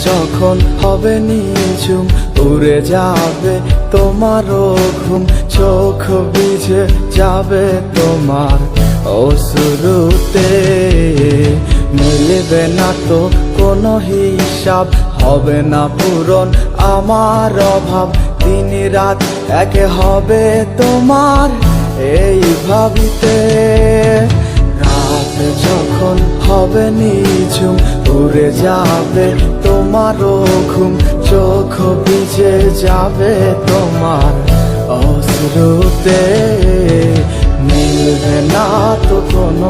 যখন হবে নিঝুম উড়ে যাবে তোমারও ঘুম, চোখ ভিজে যাবে তোমার অশ্রুতে। মিলবে না তো কোনো হিসাব, হবে না পূরণ আমার অভাব, দিন রাত একে হবে তোমার এই ভাবিতে। রাত যখন হবে নিঝুম উড়ে যাবে তোমারও ঘুম, চোখ ভিজে যাবে তোমার অশ্রুতে। মিলবে না তো কোনো